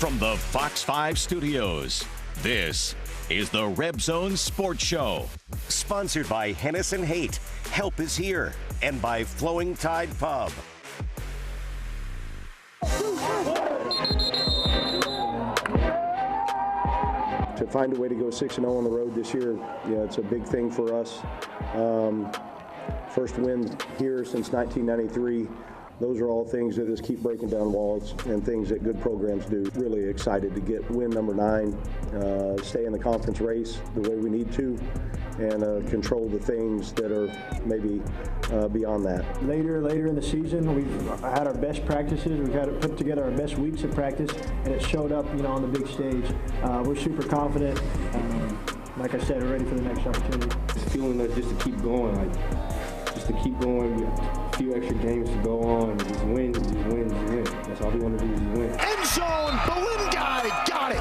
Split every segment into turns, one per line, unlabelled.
From the Fox 5 studios, this is the RebZone Sports Show.
Sponsored by Hennessy Haight, Help is Here, and by Flowing Tide Pub.
To find a way to go 6-0 on the road this year, yeah, it's a big thing for us. First win here since 1993. Those are all things that just keep breaking down walls and things that good programs do. Really excited to get win number 9, stay in the conference race the way we need to, and control the things that are maybe beyond that.
Later in the season, we've had our best practices. We've had to put together our best weeks of practice, and it showed up, on the big stage. We're super confident. Like I said, we're ready for the next opportunity.
It's feeling that just to keep going, just to keep going. We have a few extra games to go on. Just win. That's all we want to do is win.
End zone, Ballungay got it.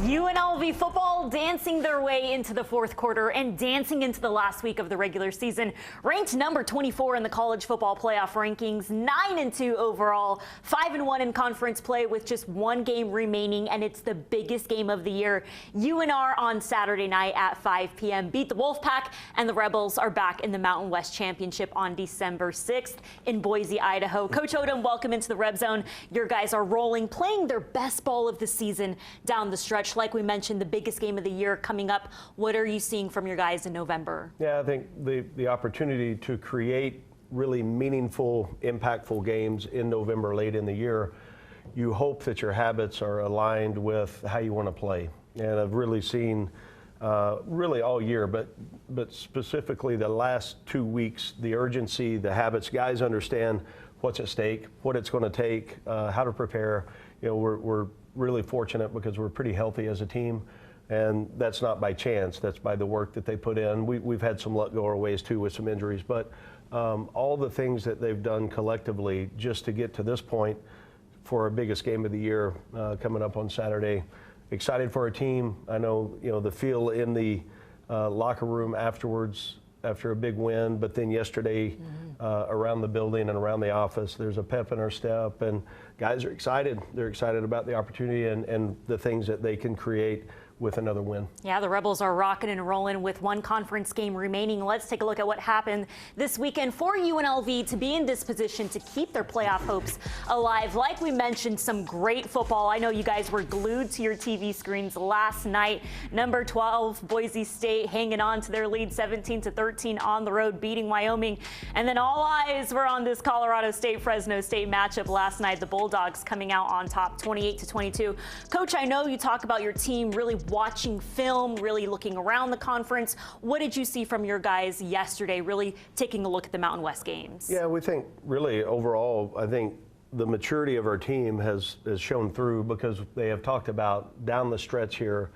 UNLV football dancing their way into the fourth quarter and dancing into the last week of the regular season. Ranked number 24 in the college football playoff rankings, 9-2 overall, 5-1 in conference play with just one game remaining, and it's the biggest game of the year. UNR on Saturday night at 5 p.m. beat the Wolfpack, and the Rebels are back in the Mountain West Championship on December 6th in Boise, Idaho. Coach Odom, welcome into the RebZone. Your guys are rolling, playing their best ball of the season down the stretch. Like we mentioned, the biggest game of the year coming up. What are you seeing from your guys in November?
Yeah, I think the opportunity to create really meaningful, impactful games in November, late in the year, you hope that your habits are aligned with how you want to play. And I've really seen, really all year, but specifically the last 2 weeks, the urgency, the habits. Guys understand what's at stake, what it's going to take, how to prepare. We're really fortunate because we're pretty healthy as a team, and that's not by chance. That's by the work that they put in. We've had some luck go our ways too with some injuries, but all the things that they've done collectively just to get to this point for our biggest game of the year coming up on Saturday. Excited for our team. I know the feel in the locker room afterwards after a big win, but then yesterday around the building and around the office, there's a pep in our step, and guys are excited. They're excited about the opportunity and the things that they can create with another win. Yeah,
the Rebels are rocking and rolling with one conference game remaining. Let's take a look at what happened this weekend for UNLV to be in this position to keep their playoff hopes alive. Like we mentioned, some great football. I know you guys were glued to your TV screens last night. Number 12, Boise State, hanging on to their lead 17-13 on the road, beating Wyoming. And then all eyes were on this Colorado State-Fresno State matchup last night. The Bulldogs coming out on top 28-22. Coach, I know you talk about your team really watching film, really looking around the conference. What did you see from your guys yesterday, really taking a look at the Mountain West games? Yeah, we think really overall, I think the maturity of our team has shown through because they have talked about down the stretch here,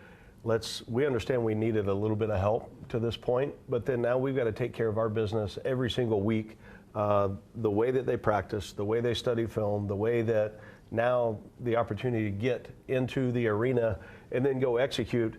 we understand we needed a little bit of help to this point, but then now we've got to take care of our business every single week. The way that they practice, the way they study film, the way that now the opportunity to get into the arena and then go execute,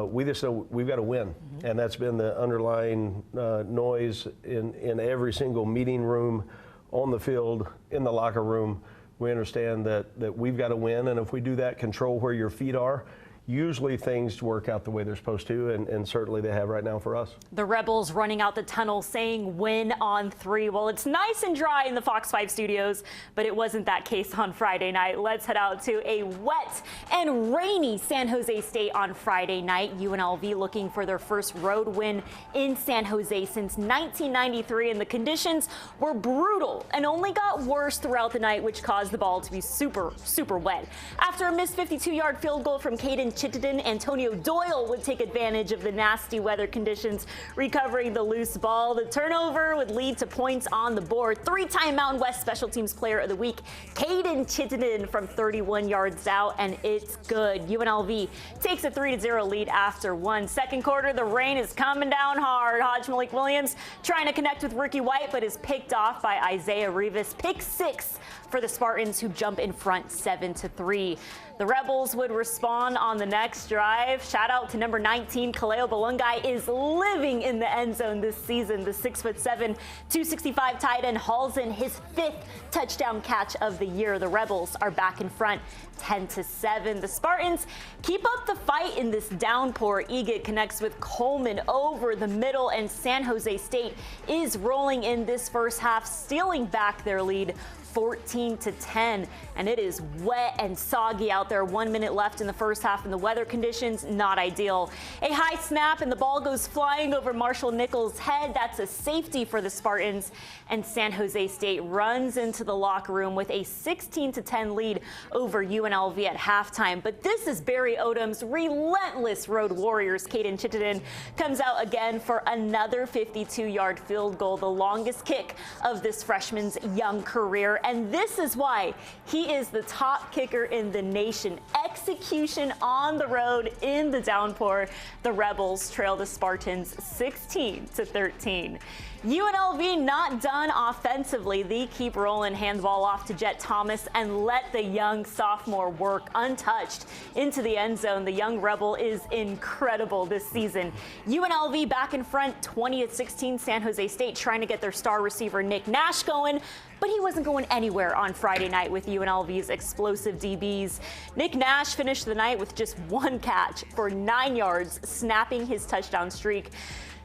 we just know we've got to win. And that's been the underlying noise in every single meeting room, on the field, in the locker room. We understand that we've got to win, and if we do that, control where your feet are, usually things work out the way they're supposed to, and certainly they have right now for us. The Rebels running out the tunnel saying win on 3. Well, it's nice and dry in the Fox 5 studios, but it wasn't that case on Friday night. Let's head out to a wet and rainy San Jose State on Friday night. UNLV looking for their first road win in San Jose since 1993, and the conditions were brutal and only got worse throughout the night, which caused the ball to be super, super wet. After a missed 52-yard field goal from Caden Chittenden, Antonio Doyle would take advantage of the nasty weather conditions, recovering the loose ball. The turnover would lead to points on the board. 3-time Mountain West Special Teams Player of the Week, Caden Chittenden from 31 yards out, and it's good. UNLV takes a 3-0 lead after one. Second quarter, the rain is coming down hard. Hodge Malik Williams trying to connect with Ricky White, but is picked off by Isaiah Rivas. Pick 6 for the Spartans, who jump in front 7-3. The Rebels would respond on the next drive. Shout out to number 19, Kaleo Ballungay is living in the end zone this season. The 6'7", 265 tight end hauls in his 5th touchdown catch of the year. The Rebels are back in front, 10-7. The Spartans keep up the fight in this downpour. Egan connects with Coleman over the middle, and San Jose State is rolling in this first half, stealing back their lead 14-10, and it is wet and soggy out there. 1 minute left in the first half, and the weather conditions not ideal. A high snap and the ball goes flying over Marshall Nichols' head. That's a safety for the Spartans, and San Jose State runs into the locker room with a 16-10 lead over UNLV at halftime. But this is Barry Odom's relentless Road Warriors. Caden Chittenden comes out again for another 52-yard field goal, the longest kick of this freshman's young career. And this is why he is the top kicker in the nation. Execution on the road in the downpour. The Rebels trail the Spartans 16-13. UNLV not done offensively. They keep rolling, handball off to Jet Thomas and let the young sophomore work untouched into the end zone. The young Rebel is incredible this season. UNLV back in front, 20-16. San Jose State trying to get their star receiver Nick Nash going, but he wasn't going anywhere on Friday night with UNLV's explosive DBs. Nick Nash finished the night with just 1 catch for 9 yards, snapping his touchdown streak.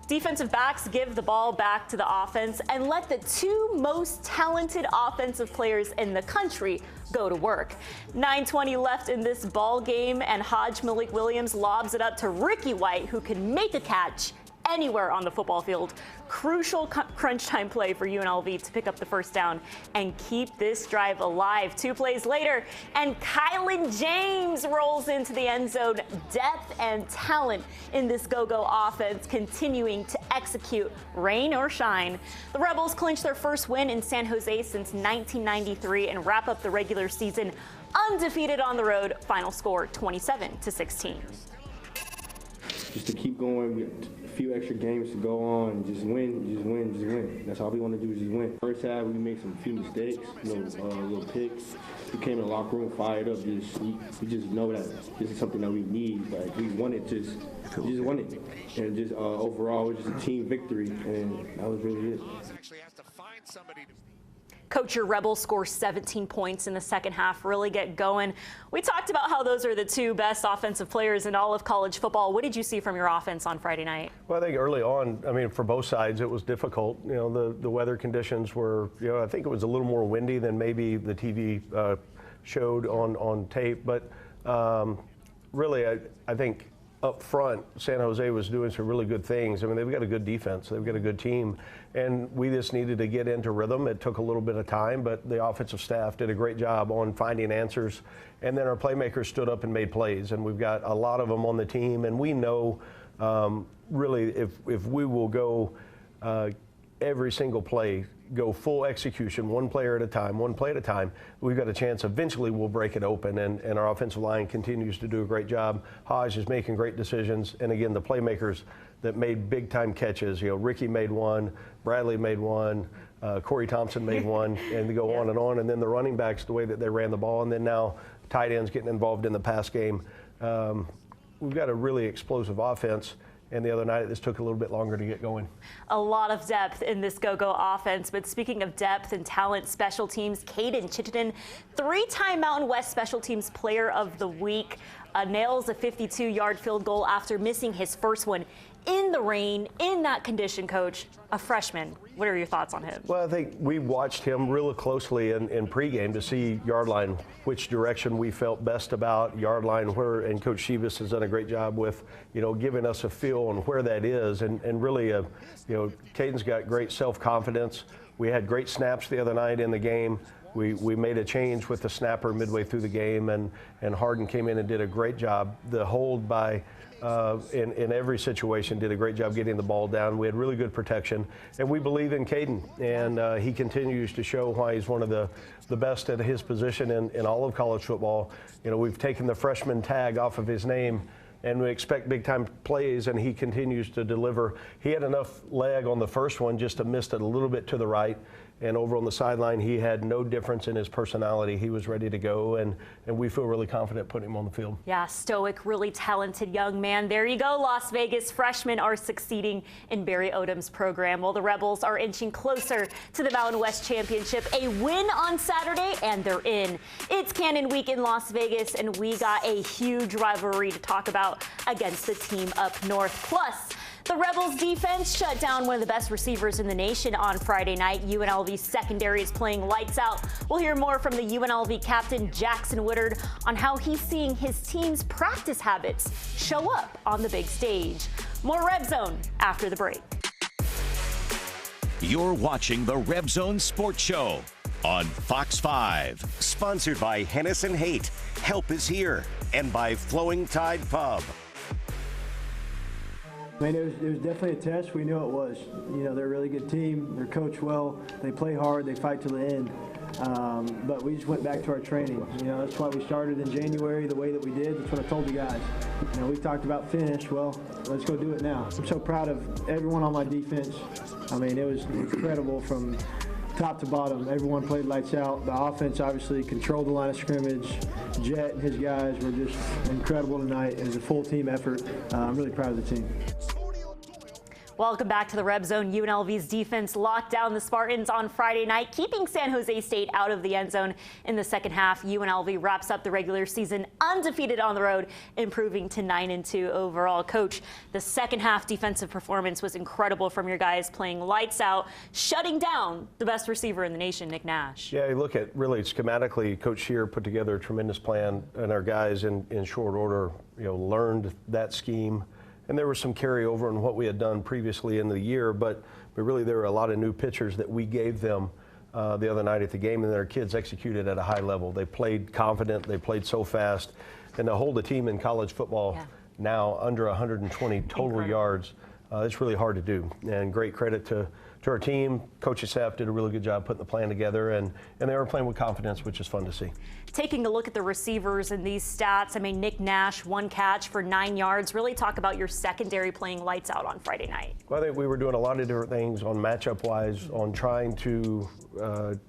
Defensive backs give the ball back to the offense and let the 2 most talented offensive players in the country go to work. 9:20 left in this ball game, and Hodge Malik Williams lobs it up to Ricky White, who can make a catch anywhere on the football field. Crucial crunch time play for UNLV to pick up the first down and keep this drive alive. 2 plays later, and Kylan James rolls into the end zone. Depth and talent in this go-go offense continuing to execute, rain or shine. The Rebels clinch their first win in San Jose since 1993 and wrap up the regular season undefeated on the road. Final score 27-16.
Just to keep going, we got a few extra games to go on, just win. That's all we want to do is just win. First half, we made some few mistakes, little picks. We came in the locker room fired up. We just know that this is something that we need. Like, we want it, just won it. And just overall, it was just a team victory, and that was really it.
Coach, your Rebels score 17 points in the second half, really get going. We talked about how those are the 2 best offensive players in all of college football. What did you see from your offense on Friday night? Well,
I think early on, for both sides, it was difficult. The weather conditions were, I think it was a little more windy than maybe the TV showed on tape. But really, I think up front, San Jose was doing some really good things. They've got a good defense. They've got a good team. And we just needed to get into rhythm. It took a little bit of time, but the offensive staff did a great job on finding answers. And then our playmakers stood up and made plays. And we've got a lot of them on the team. And we know, really, if we will go every single play, go full execution, 1 player at a time, 1 play at a time, we've got a chance eventually we'll break it open, and our offensive line continues to do a great job. Hodge is making great decisions, and again, the playmakers that made big time catches, Ricky made 1, Bradley made 1, Corey Thompson made 1, and they go on, and then the running backs, the way that they ran the ball, and then now tight ends getting involved in the pass game. We've got a really explosive offense. And the other night, this took a little bit longer to get going. A lot of depth in this go-go offense. But speaking of depth and talent, special teams, Caden Chittenden, 3-time Mountain West Special Teams Player of the Week, nails a 52-yard field goal after missing his first one in the rain, in that condition, Coach. A freshman. What are your thoughts on him? Well, I think we watched him really closely in pregame to see yard line, which direction we felt best about, yard line where, and Coach Shivas has done a great job with, giving us a feel on where that is. And really, Caden's got great self-confidence. We had great snaps the other night in the game. We made a change with the snapper midway through the game, and Harden came in and did a great job. The hold by in every situation did a great job getting the ball down. We had really good protection, and we believe in Caden, and he continues to show why he's one of the best at his position in all of college football. We've taken the freshman tag off of his name, and we expect big-time plays, and he continues to deliver. He had enough leg on the first one just to miss it a little bit to the right, And over on the sideline, he had no difference in his personality. He was ready to go, and we feel really confident putting him on the field.
Yeah, stoic, really talented young man. There you go, Las Vegas. Freshmen are succeeding in Barry Odom's program. Well, the Rebels are inching closer to the Mountain West Championship. A win on Saturday, and they're in. It's Cannon Week in Las Vegas, and we got a huge rivalry to talk about against the team up north. Plus, the Rebels defense shut down one of the best receivers in the nation on Friday night. UNLV's secondary is playing lights out. We'll hear more from the UNLV captain, Jackson Woodard, on how he's seeing his team's practice habits show up on the big stage. More RebZone after the break.
You're watching the RebZone Sports Show on Fox 5.
Sponsored by Hennessy Haight. Help is here. And by Flowing Tide Pub.
I mean, it was definitely a test. We knew it was. You know, they're a really good team. They're coached well. They play hard. They fight to the end. But we just went back to our training. You know, that's why we started in January the way that we did. That's what I told the guys. You know, we talked about finish. Well, let's go do it now. I'm so proud of everyone on my defense. I mean, it was incredible from top to bottom. Everyone played lights out. The offense obviously controlled the line of scrimmage. Jet and his guys were just incredible tonight. It was a full team effort. I'm really proud of the team.
Welcome back to the RebZone. UNLV's defense locked down the Spartans on Friday night, keeping San Jose State out of the end zone in the second half. UNLV wraps up the regular season undefeated on the road, improving to 9-2 overall. Coach, the second half defensive performance was incredible from your guys, playing lights out, shutting down the best receiver in the nation, Nick Nash.
Yeah, you look at really schematically, Coach Shear put together a tremendous plan, and our guys in short order, learned that scheme. And there was some carryover in what we had done previously in the year, but really there were a lot of new pitchers that we gave them the other night at the game, and their kids executed at a high level. They played confident, they played so fast, and to hold a team in college football now under 120 total yards, it's really hard to do. And great credit to our team. Coaching staff did a really good job putting the plan together, and they were playing with confidence, which is fun to see.
Taking a look at the receivers and these stats, I mean, Nick Nash, 1 catch for 9 yards. Really talk about your secondary playing lights out on Friday night.
Well, I think we were doing a lot of different things on matchup-wise, on trying to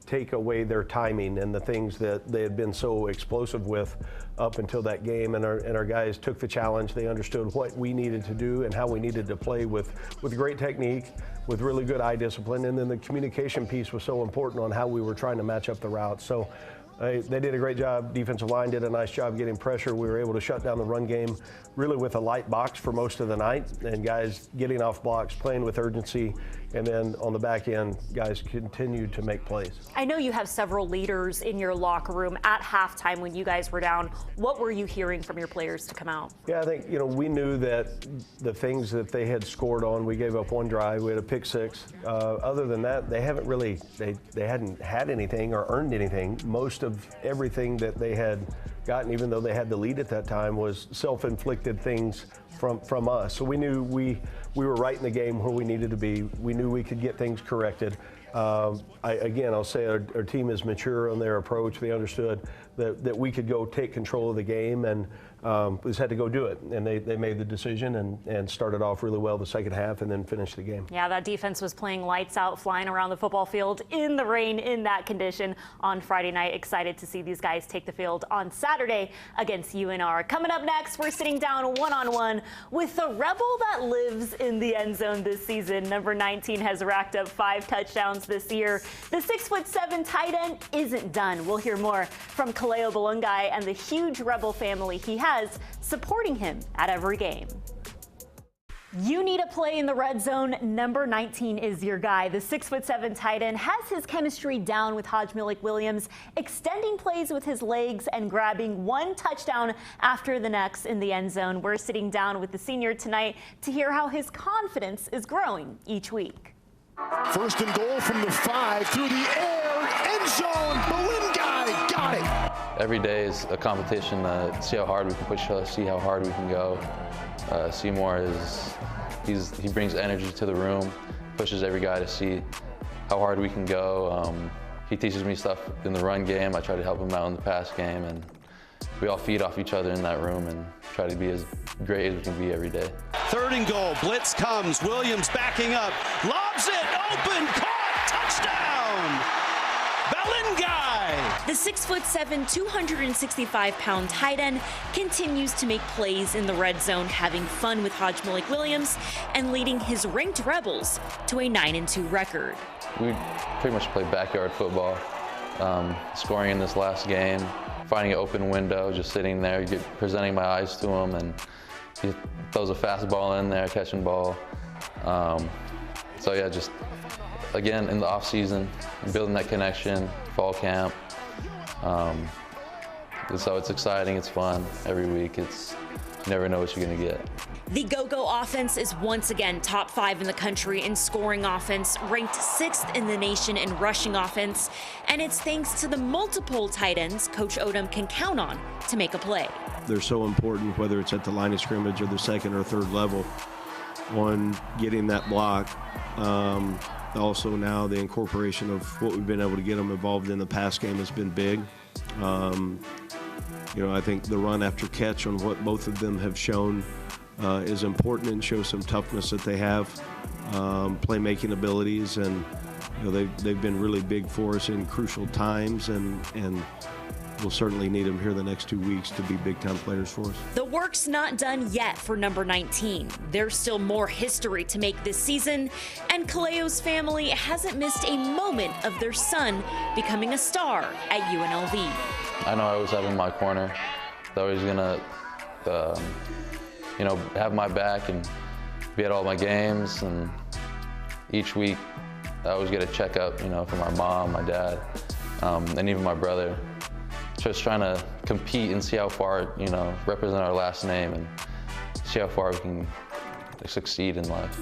take away their timing and the things that they had been so explosive with up until that game. And our guys took the challenge. They understood what we needed to do and how we needed to play with great technique, with really good eye discipline, and then the communication piece was so important on how we were trying to match up the routes. So they did a great job. Defensive line did a nice job getting pressure. We were able to shut down the run game really with a light box for most of the night, and guys getting off blocks, playing with urgency, and then on the back end, guys continued to make plays.
I know you have several leaders in your locker room at halftime when you guys were down. What were you hearing from your players to come out?
Yeah, I think, we knew that the things that they had scored on, we gave up 1 drive, we had a pick 6. Other than that, they haven't really, they hadn't had anything or earned anything. Most of everything that they had gotten, even though they had the lead at that time, was self-inflicted things from us. So we knew we were right in the game where we needed to be. We knew we could get things corrected. I'll say our team is mature on their approach. They understood that we could go take control of the game, and we just had to go do it. And they made the decision and started off really well the second half and then finished the game.
Yeah, that defense was playing lights out, flying around the football field in the rain in that condition on Friday night. Excited to see these guys take the field on Saturday against UNR. Coming up next, we're sitting down one-on-one with the Rebel that lives in the end zone this season. Number 19 has racked up 5 touchdowns this year. The 6'7" tight end isn't done. We'll hear more from Kaleo Ballungay and the huge Rebel family he has supporting him at every game. You need a play in the red zone. Number 19 is your guy. The 6'7" tight end has his chemistry down with Hodge-Williams, extending plays with his legs and grabbing 1 touchdown after the next in the end zone. We're sitting down with the senior tonight to hear how his confidence is growing each week.
First and goal from the 5 through the air, end zone. Ballungay got it.
Every day is a competition to see how hard we can push, see how hard we can go. Seymour he brings energy to the room, pushes every guy to see how hard we can go. He teaches me stuff in the run game. I try to help him out in the pass game, and we all feed off each other in that room and try to be as great as we can be every day.
3rd and goal, blitz comes, Williams backing up, lobs it, open, caught, touchdown! Ballungay.
The 6'7", 265-pound tight end continues to make plays in the red zone, having fun with Hodge Malik Williams and leading his ranked Rebels to a 9-2 record.
We pretty much play backyard football. Scoring in this last game, finding an open window, just sitting there, presenting my eyes to him, and he throws a fastball in there, catching ball. So yeah, just again in the off season, building that connection, fall camp. So it's exciting, it's fun every week. You never know what you're gonna get.
The Go-Go offense is once again top 5 in the country in scoring offense, ranked 6th in the nation in rushing offense, and it's thanks to the multiple tight ends Coach Odom can count on to make a play.
They're so important, whether it's at the line of scrimmage or the second or third level, on getting that block. Also now the incorporation of what we've been able to get them involved in the pass game has been big. I think the run after catch on what both of them have shown is important and shows some toughness that they have, playmaking abilities, and they've been really big for us in crucial times, and we'll certainly need them here the next 2 weeks to be big-time players for us.
The work's not done yet for number 19. There's still more history to make this season, and Kaleo's family hasn't missed a moment of their son becoming a star at UNLV.
I know I always have him in my corner. They're always gonna, have my back and be at all my games. And each week, I always get a checkup, from my mom, my dad, and even my brother. Just trying to compete and see how far, represent our last name and see how far we can succeed in life.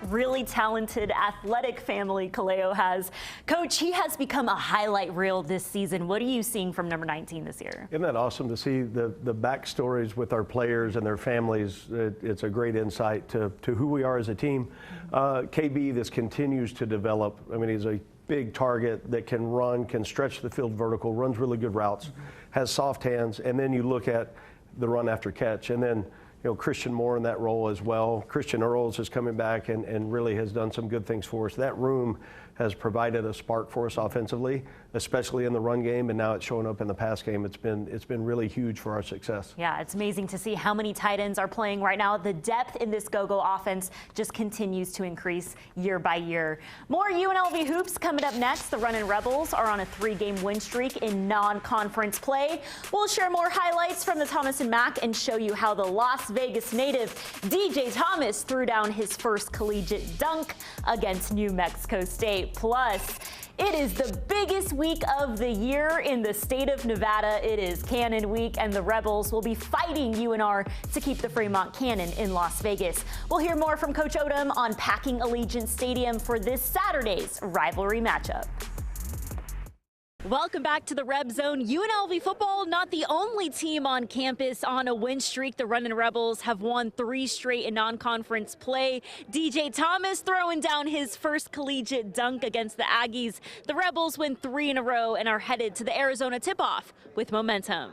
Really talented, athletic family Kaleo has. Coach, he has become a highlight reel this season. What are you seeing from number 19 this year?
Isn't that awesome to see the backstories with our players and their families? It's a great insight to who we are as a team. KB, this continues to develop. I mean, he's a big target that can run, can stretch the field vertical, runs really good routes, has soft hands, and then you look at the run after catch. And then Christian Moore in that role as well. Christian Earls is coming back and really has done some good things for us. That room has provided a spark for us offensively, especially in the run game, and now it's showing up in the pass game. It's been really huge for our success.
Yeah, it's amazing to see how many tight ends are playing right now. The depth in this Go-Go offense just continues to increase year by year. More UNLV hoops coming up next. The Runnin' Rebels are on a 3-game win streak in non-conference play. We'll share more highlights from the Thomas and Mack and show you how the Las Vegas native DJ Thomas threw down his first collegiate dunk against New Mexico State. Plus, it is the biggest week of the year in the state of Nevada. It is Cannon Week, and the Rebels will be fighting UNR to keep the Fremont Cannon in Las Vegas. We'll hear more from Coach Odom on packing Allegiant Stadium for this Saturday's rivalry matchup. Welcome back to the RebZone. UNLV football, not the only team on campus on a win streak. The Runnin' Rebels have won 3 straight in non-conference play. DJ Thomas throwing down his first collegiate dunk against the Aggies. The Rebels win 3 in a row and are headed to the Arizona tip-off with momentum.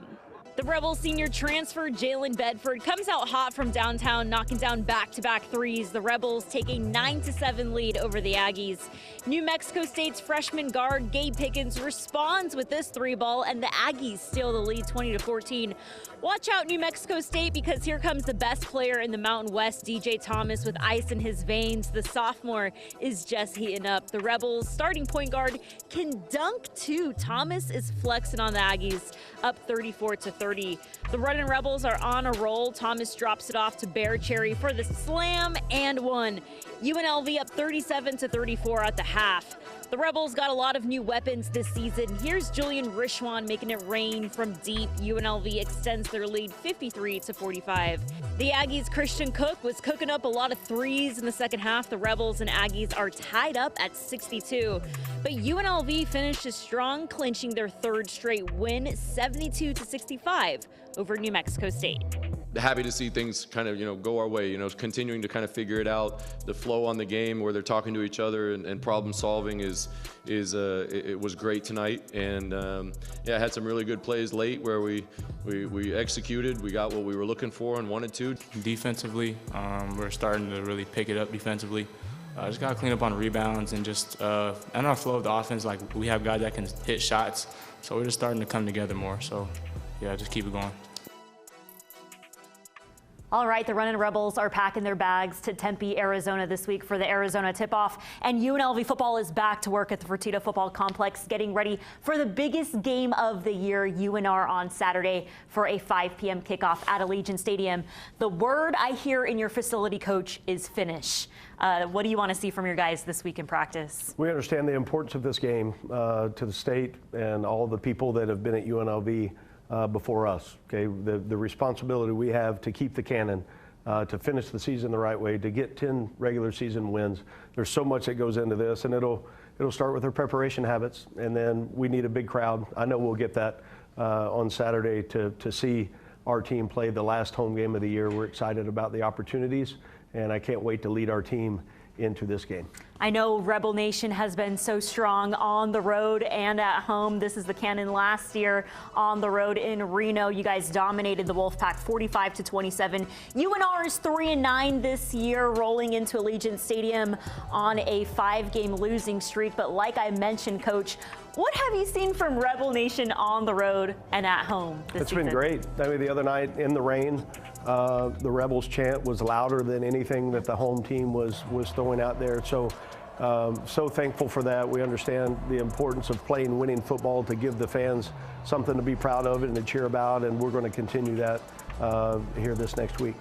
The Rebels senior transfer Jalen Bedford comes out hot from downtown, knocking down back-to-back threes. The Rebels take a 9-7 lead over the Aggies. New Mexico State's freshman guard Gabe Pickens responds with this 3-ball, and the Aggies steal the lead 20-14. Watch out, New Mexico State, because here comes the best player in the Mountain West, DJ Thomas, with ice in his veins. The sophomore is just heating up. The Rebels starting point guard can dunk too. Thomas is flexing on the Aggies, up 34-30. The Runnin' Rebels are on a roll. Thomas drops it off to Bear Cherry for the slam and one. UNLV up 37-34 at the half. The Rebels got a lot of new weapons this season. Here's Julian Rishwan making it rain from deep. UNLV extends their lead 53-45. The Aggies' Christian Cook was cooking up a lot of threes in the second half. The Rebels and Aggies are tied up at 62. But UNLV finishes strong, clinching their 3rd straight win, 72-65 over New Mexico State.
Happy to see things kind of, go our way, continuing to kind of figure it out. The flow on the game where they're talking to each other and problem solving it was great tonight. And yeah, had some really good plays late where we executed. We got what we were looking for and wanted to.
Defensively, we're starting to really pick it up defensively.
Just got to clean up on rebounds and just and our flow of the offense. Like, we have guys that can hit shots, so we're just starting to come together more. So, yeah, just keep it going.
All right, the Runnin' Rebels are packing their bags to Tempe, Arizona this week for the Arizona tip-off. And UNLV football is back to work at the Fertitta Football Complex, getting ready for the biggest game of the year, UNR, on Saturday for a 5 p.m. kickoff at Allegiant Stadium. The word I hear in your facility, Coach, is finish. What do you want to see from your guys this week in practice?
We understand the importance of this game to the state and all the people that have been at UNLV before us. Okay, the responsibility we have to keep the cannon, to finish the season the right way, to get 10 regular season wins. There's so much that goes into this, and it'll start with our preparation habits, and then we need a big crowd. I know we'll get that on Saturday to see our team play the last home game of the year. We're excited about the opportunities, and I can't wait to lead our team into this game.
I know Rebel Nation has been so strong on the road and at home. This is the Cannon last year on the road in Reno. You guys dominated the Wolfpack 45-27. UNR is 3-9 this year, rolling into Allegiant Stadium on a 5-game losing streak. But like I mentioned, Coach, what have you seen from Rebel Nation on the road and at home this season?
It's been great. I mean, the other night in the rain, the Rebels chant was louder than anything that the home team was throwing out there. So thankful for that. We understand the importance of playing winning football to give the fans something to be proud of and to cheer about, and we're going to continue that here this next week.